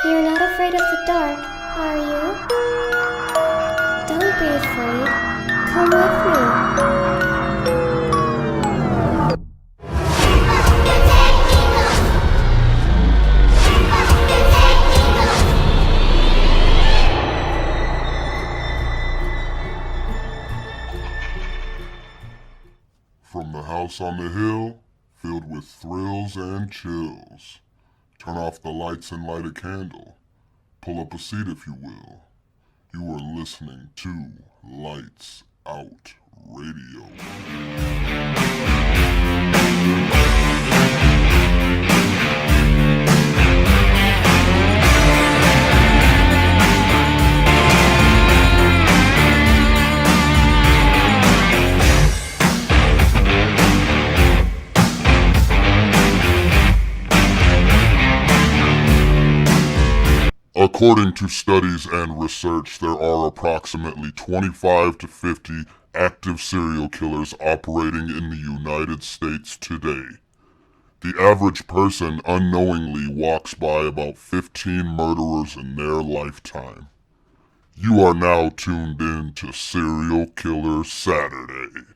You're not afraid of the dark, are you? Don't be afraid. Come with me. From the house on the hill, filled with thrills and chills. Turn off the lights and light a candle. Pull up a seat if you will. You are listening to Lights Out Radio. According to studies and research, there are approximately 25 to 50 active serial killers operating in the United States today. The average person unknowingly walks by about 15 murderers in their lifetime. You are now tuned in to Serial Killer Saturday.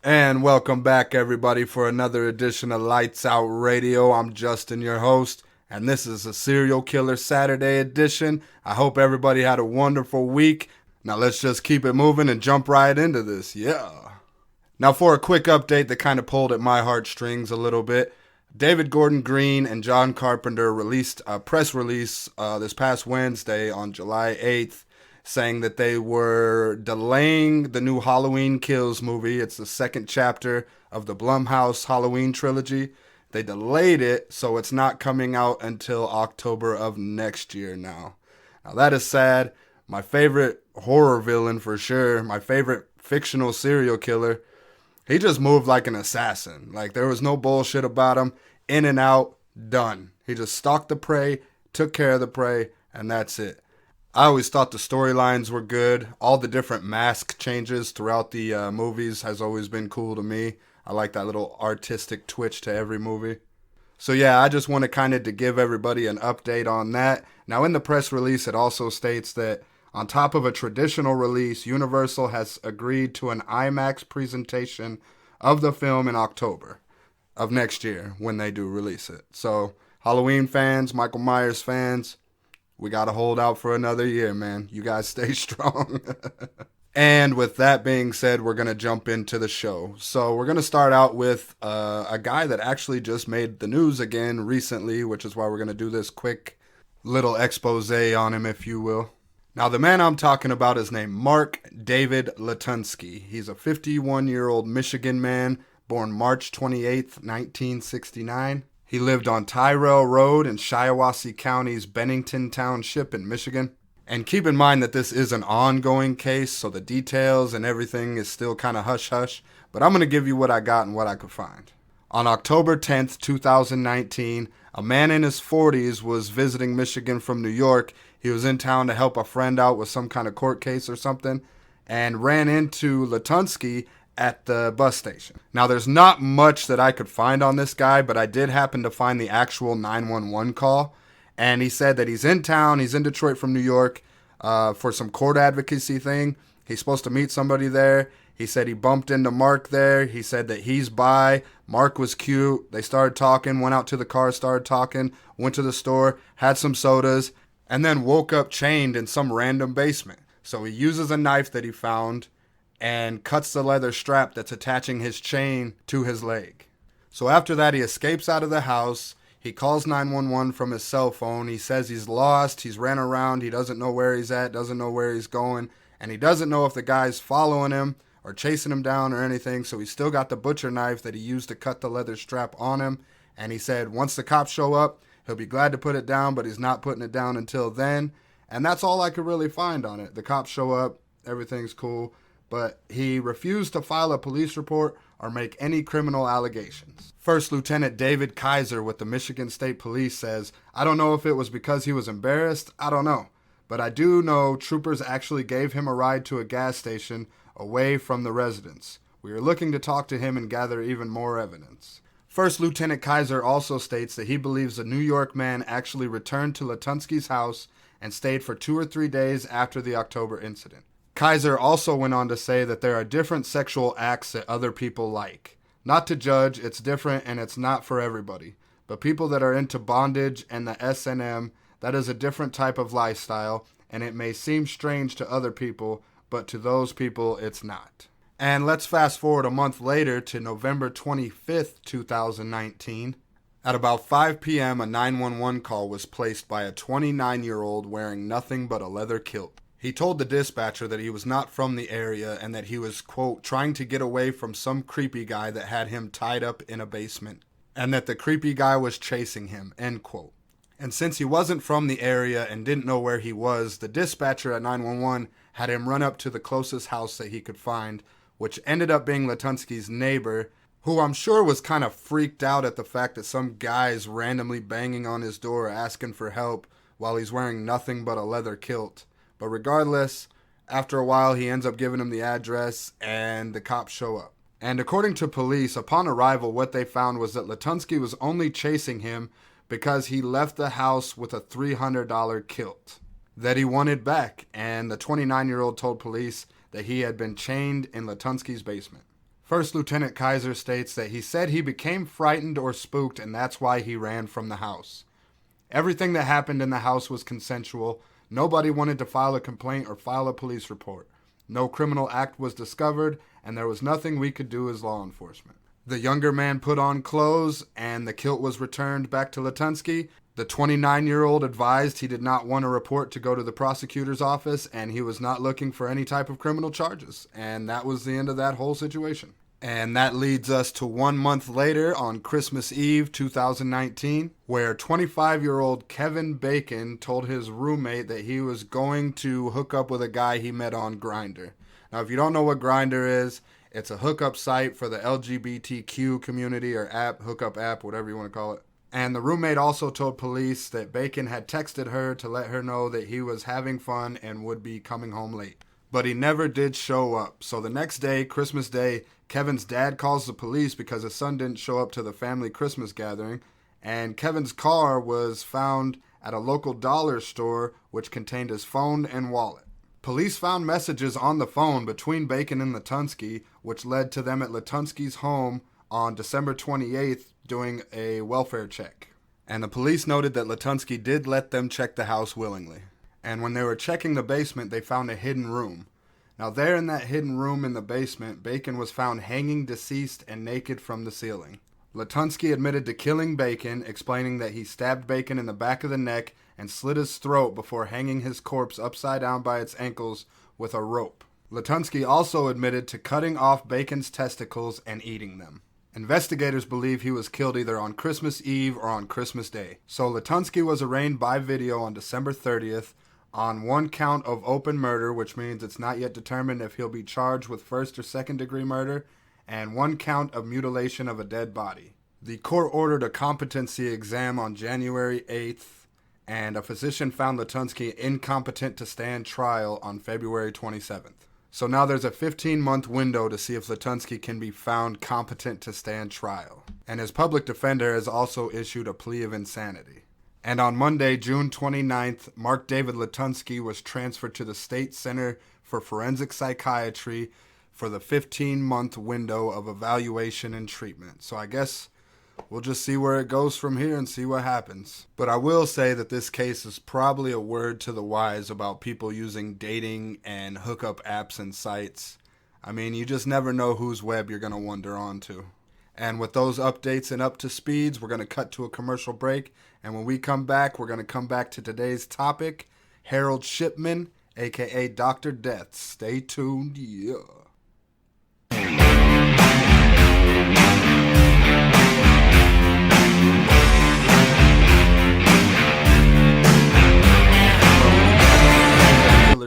And welcome back, everybody, for another edition of Lights Out Radio. I'm Justin, your host. And this is a Serial Killer Saturday edition. I hope everybody had a wonderful week. Now let's just keep it moving and jump right into this. Yeah. Now for a quick update that kind of pulled at my heartstrings a little bit. David Gordon Green and John Carpenter released a press release this past Wednesday on July 8th saying that they were delaying the new Halloween Kills movie. It's the second chapter of the Blumhouse Halloween trilogy. They delayed it, so it's not coming out until October of next year now. Now that is sad. My favorite horror villain for sure, my favorite fictional serial killer, he just moved like an assassin. Like there was no bullshit about him. In and out, done. He just stalked the prey, took care of the prey, and that's it. I always thought the storylines were good. All the different mask changes throughout the movies has always been cool to me. I like that little artistic twitch to every movie. So yeah, I just wanted kind of to give everybody an update on that. Now in the press release, it also states that on top of a traditional release, Universal has agreed to an IMAX presentation of the film in October of next year when they do release it. So Halloween fans, Michael Myers fans, we got to hold out for another year, man. You guys stay strong. And with that being said, we're going to jump into the show. So we're going to start out with a guy that actually just made the news again recently, which is why we're going to do this quick little expose on him, if you will. Now, the man I'm talking about is named Mark David Latunski. He's a 51-year-old Michigan man, born March 28th, 1969. He lived on Tyrell Road in Shiawassee County's Bennington Township in Michigan. And keep in mind that this is an ongoing case, so the details and everything is still kind of hush-hush. But I'm going to give you what I got and what I could find. On October 10th, 2019, a man in his 40s was visiting Michigan from New York. He was in town to help a friend out with some kind of court case or something, and ran into Latunski at the bus station. Now, there's not much that I could find on this guy, but I did happen to find the actual 911 call. And he said that he's in town, he's in Detroit from New York for some court advocacy thing. He's supposed to meet somebody there. He said he bumped into Mark there. He said that he's by. Mark was cute. They started talking, went out to the car, started talking, went to the store, had some sodas, and then woke up chained in some random basement. So he uses a knife that he found and cuts the leather strap that's attaching his chain to his leg. So after that, he escapes out of the house. He calls 911 from his cell phone. He says he's lost. He's ran around. He doesn't know where he's at, doesn't know where he's going. And he doesn't know if the guy's following him or chasing him down or anything. So he's still got the butcher knife that he used to cut the leather strap on him. And he said once the cops show up, he'll be glad to put it down, but he's not putting it down until then. And that's all I could really find on it. The cops show up. Everything's cool. But he refused to file a police report or make any criminal allegations. First Lieutenant David Kaiser with the Michigan State Police says, I don't know if it was because he was embarrassed, I don't know. But I do know troopers actually gave him a ride to a gas station away from the residence. We are looking to talk to him and gather even more evidence. First Lieutenant Kaiser also states that he believes a New York man actually returned to Latunski's house and stayed for 2 or 3 days after the October incident. Kaiser also went on to say that there are different sexual acts that other people like. Not to judge, it's different and it's not for everybody. But people that are into bondage and the S&M, that is a different type of lifestyle, and it may seem strange to other people, but to those people it's not. And let's fast forward a month later to November 25th, 2019. At about 5 p.m., a 911 call was placed by a 29-year-old wearing nothing but a leather kilt. He told the dispatcher that he was not from the area and that he was, quote, trying to get away from some creepy guy that had him tied up in a basement, and that the creepy guy was chasing him, end quote. And since he wasn't from the area and didn't know where he was, the dispatcher at 911 had him run up to the closest house that he could find, which ended up being Latunski's neighbor, who I'm sure was kind of freaked out at the fact that some guy's randomly banging on his door asking for help while he's wearing nothing but a leather kilt. But regardless, after a while he ends up giving him the address and the cops show up. And according to police, upon arrival, what they found was that Latunski was only chasing him because he left the house with a $300 kilt that he wanted back. And the 29-year-old told police that he had been chained in Latunski's basement. First Lieutenant Kaiser states that he said he became frightened or spooked and that's why he ran from the house. Everything that happened in the house was consensual. Nobody wanted to file a complaint or file a police report. No criminal act was discovered, and there was nothing we could do as law enforcement. The younger man put on clothes, and the kilt was returned back to Latunski. The 29-year-old advised he did not want a report to go to the prosecutor's office, and he was not looking for any type of criminal charges. And that was the end of that whole situation. And that leads us to 1 month later on Christmas Eve 2019, where 25-year-old Kevin Bacon told his roommate that he was going to hook up with a guy he met on Grindr. Now, if you don't know what Grindr is, it's a hookup site for the LGBTQ community or app, hookup app, whatever you want to call it. And the roommate also told police that Bacon had texted her to let her know that he was having fun and would be coming home late. But he never did show up. So the next day, Christmas Day, Kevin's dad calls the police because his son didn't show up to the family Christmas gathering. And Kevin's car was found at a local dollar store, which contained his phone and wallet. Police found messages on the phone between Bacon and Latunski, which led to them at Latunski's home on December 28th doing a welfare check. And the police noted that Latunski did let them check the house willingly. And when they were checking the basement, they found a hidden room. Now there in that hidden room in the basement, Bacon was found hanging deceased and naked from the ceiling. Latunski admitted to killing Bacon, explaining that he stabbed Bacon in the back of the neck and slit his throat before hanging his corpse upside down by its ankles with a rope. Latunski also admitted to cutting off Bacon's testicles and eating them. Investigators believe he was killed either on Christmas Eve or on Christmas Day. So Latunski was arraigned by video on December 30th on 1 count of open murder, which means it's not yet determined if he'll be charged with first or second degree murder, and 1 count of mutilation of a dead body. The court ordered a competency exam on January 8th, and a physician found Latunski incompetent to stand trial on February 27th. So now there's a 15-month window to see if Latunski can be found competent to stand trial. And his public defender has also issued a plea of insanity. And on Monday, June 29th, Mark David Latunski was transferred to the State Center for Forensic Psychiatry for the 15-month window of evaluation and treatment. So I guess we'll just see where it goes from here and see what happens. But I will say that this case is probably a word to the wise about people using dating and hookup apps and sites. I mean, you just never know whose web you're going to wander onto. And with those updates and up to speeds, we're going to cut to a commercial break. And when we come back, we're going to come back to today's topic, Harold Shipman, a.k.a. Dr. Death. Stay tuned, yeah.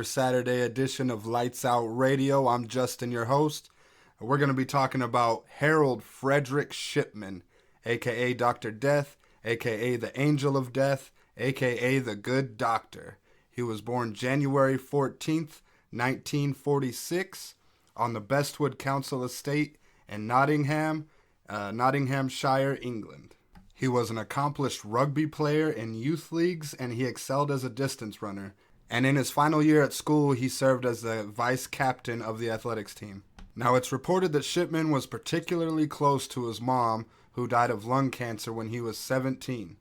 Saturday edition of Lights Out Radio. I'm Justin, your host. We're going to be talking about Harold Frederick Shipman, a.k.a. Dr. Death, a.k.a. the Angel of Death, a.k.a. the Good Doctor. He was born January 14th, 1946, on the Bestwood Council Estate in Nottingham, Nottinghamshire, England. He was an accomplished rugby player in youth leagues, and he excelled as a distance runner. And in his final year at school, he served as the vice captain of the athletics team. Now, it's reported that Shipman was particularly close to his mom, who died of lung cancer when he was 17.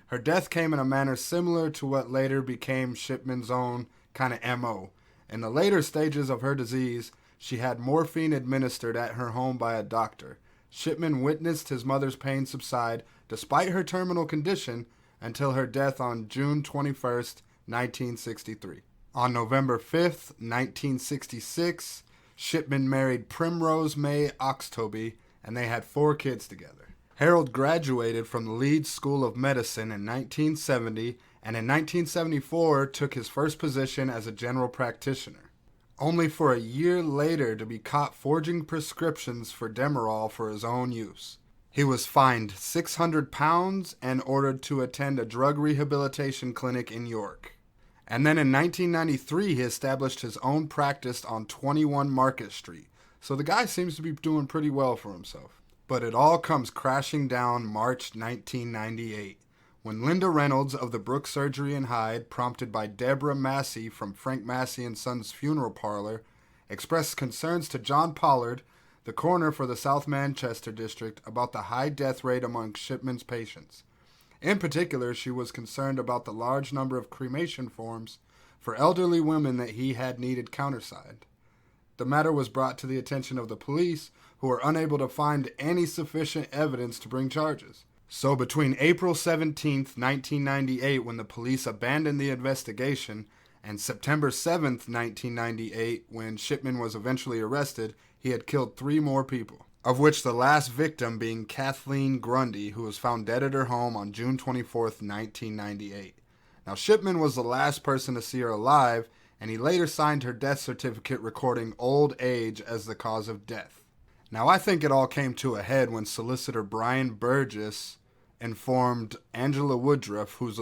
Her death came in a manner similar to what later became Shipman's own kind of MO. In the later stages of her disease, she had morphine administered at her home by a doctor. Shipman witnessed his mother's pain subside despite her terminal condition until her death on June 21st, 1963. On November 5th, 1966, Shipman married Primrose May Oxtoby, and they had 4 kids together. Harold graduated from the Leeds School of Medicine in 1970, and in 1974 took his first position as a general practitioner, only for a year later to be caught forging prescriptions for Demerol for his own use. He was fined £600 and ordered to attend a drug rehabilitation clinic in York. And then in 1993, he established his own practice on 21 Market Street. So the guy seems to be doing pretty well for himself. But it all comes crashing down March 1998, when Linda Reynolds of the Brooks Surgery in Hyde, prompted by Deborah Massey from Frank Massey and Sons Funeral Parlor, expressed concerns to John Pollard, the coroner for the South Manchester district, about the high death rate among Shipman's patients. In particular, she was concerned about the large number of cremation forms for elderly women that he had needed countersigned. The matter was brought to the attention of the police, who were unable to find any sufficient evidence to bring charges. So between April 17, 1998, when the police abandoned the investigation, and September 7, 1998, when Shipman was eventually arrested, he had killed 3 more people, of which the last victim being Kathleen Grundy, who was found dead at her home on June 24, 1998. Now, Shipman was the last person to see her alive, and he later signed her death certificate recording old age as the cause of death. Now, I think it all came to a head when solicitor Brian Burgess informed Angela Woodruff, who's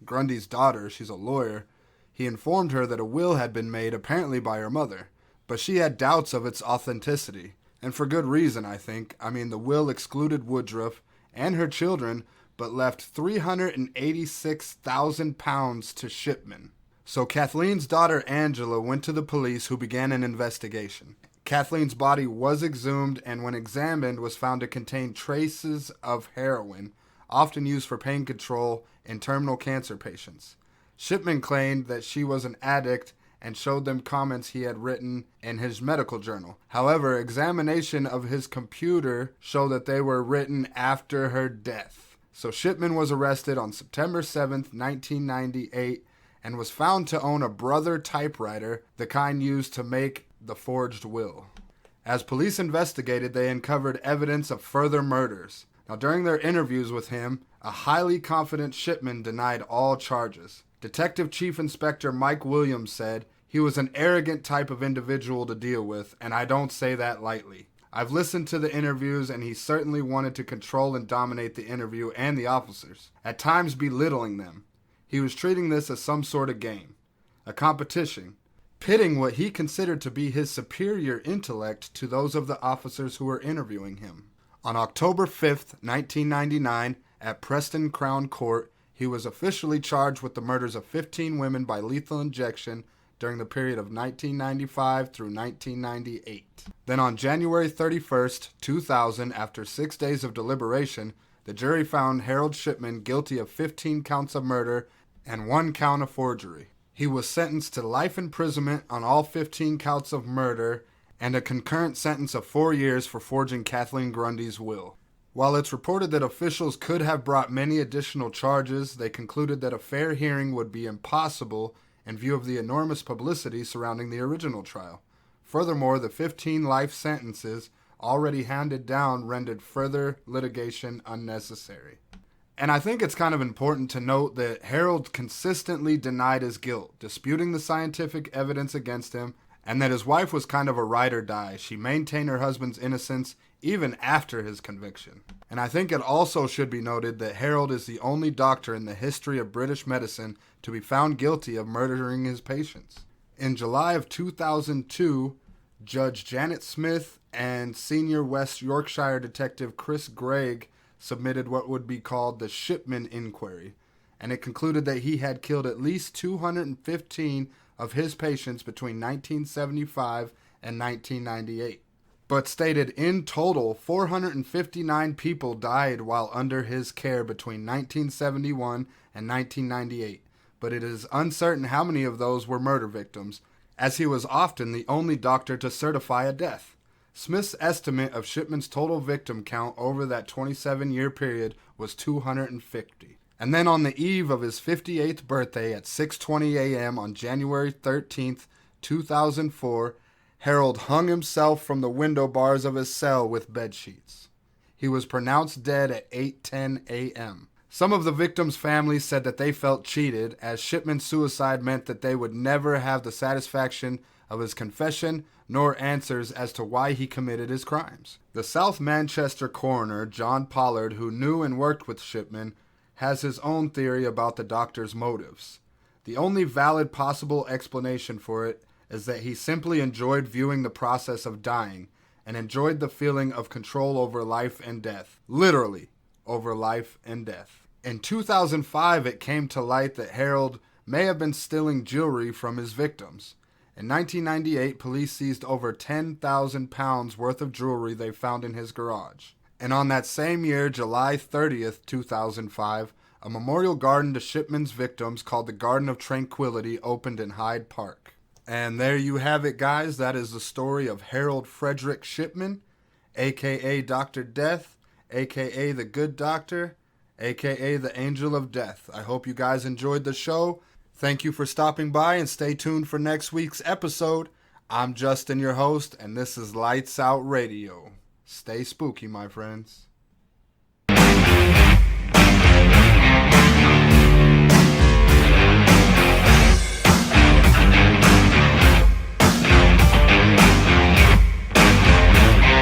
Grundy's daughter, she's a lawyer, he informed her that a will had been made apparently by her mother, but she had doubts of its authenticity. And for good reason, I think. I mean, the will excluded Woodruff and her children, but left £386,000 to Shipman. So Kathleen's daughter Angela went to the police, who began an investigation. Kathleen's body was exhumed, and when examined was found to contain traces of heroin, often used for pain control in terminal cancer patients. Shipman claimed that she was an addict and showed them comments he had written in his medical journal. However, examination of his computer showed that they were written after her death. So Shipman was arrested on September 7, 1998, and was found to own a Brother typewriter, the kind used to make the forged will. As police investigated, they uncovered evidence of further murders. Now, during their interviews with him, a highly confident Shipman denied all charges. Detective Chief Inspector Mike Williams said, "He was an arrogant type of individual to deal with, and I don't say that lightly. I've listened to the interviews, and he certainly wanted to control and dominate the interview and the officers, at times belittling them. He was treating this as some sort of game, a competition, pitting what he considered to be his superior intellect to those of the officers who were interviewing him." On October 5th, 1999, at Preston Crown Court, he was officially charged with the murders of 15 women by lethal injection during the period of 1995 through 1998. Then on January 31st, 2000, after 6 days of deliberation, the jury found Harold Shipman guilty of 15 counts of murder and 1 count of forgery. He was sentenced to life imprisonment on all 15 counts of murder and a concurrent sentence of 4 years for forging Kathleen Grundy's will. While it's reported that officials could have brought many additional charges, they concluded that a fair hearing would be impossible in view of the enormous publicity surrounding the original trial. Furthermore, the 15 life sentences already handed down rendered further litigation unnecessary. And I think it's kind of important to note that Harold consistently denied his guilt, disputing the scientific evidence against him, and that his wife was kind of a ride or die. She maintained her husband's innocence even after his conviction. And I think it also should be noted that Harold is the only doctor in the history of British medicine to be found guilty of murdering his patients. In July of 2002, Judge Janet Smith and senior West Yorkshire detective Chris Gregg submitted what would be called the Shipman Inquiry, and it concluded that he had killed at least 215 of his patients between 1975 and 1998, but stated in total 459 people died while under his care between 1971 and 1998, but it is uncertain how many of those were murder victims, as he was often the only doctor to certify a death. Smith's estimate of Shipman's total victim count over that 27-year period was 250. And then on the eve of his 58th birthday at 6:20 a.m. on January 13th, 2004, Harold hung himself from the window bars of his cell with bedsheets. He was pronounced dead at 8:10 a.m. Some of the victims' families said that they felt cheated, as Shipman's suicide meant that they would never have the satisfaction of his confession nor answers as to why he committed his crimes. The South Manchester coroner, John Pollard, who knew and worked with Shipman, has his own theory about the doctor's motives. The only valid possible explanation for it is that he simply enjoyed viewing the process of dying and enjoyed the feeling of control over life and death. Literally, over life and death. In 2005, it came to light that Harold may have been stealing jewelry from his victims. In 1998, police seized over 10,000 pounds worth of jewelry they found in his garage. And on that same year, July 30th, 2005, a memorial garden to Shipman's victims called the Garden of Tranquility opened in Hyde Park. And there you have it, guys. That is the story of Harold Frederick Shipman, a.k.a. Dr. Death, a.k.a. the Good Doctor, a.k.a. the Angel of Death. I hope you guys enjoyed the show. Thank you for stopping by, and stay tuned for next week's episode. I'm Justin, your host, and this is Lights Out Radio. Stay spooky, my friends.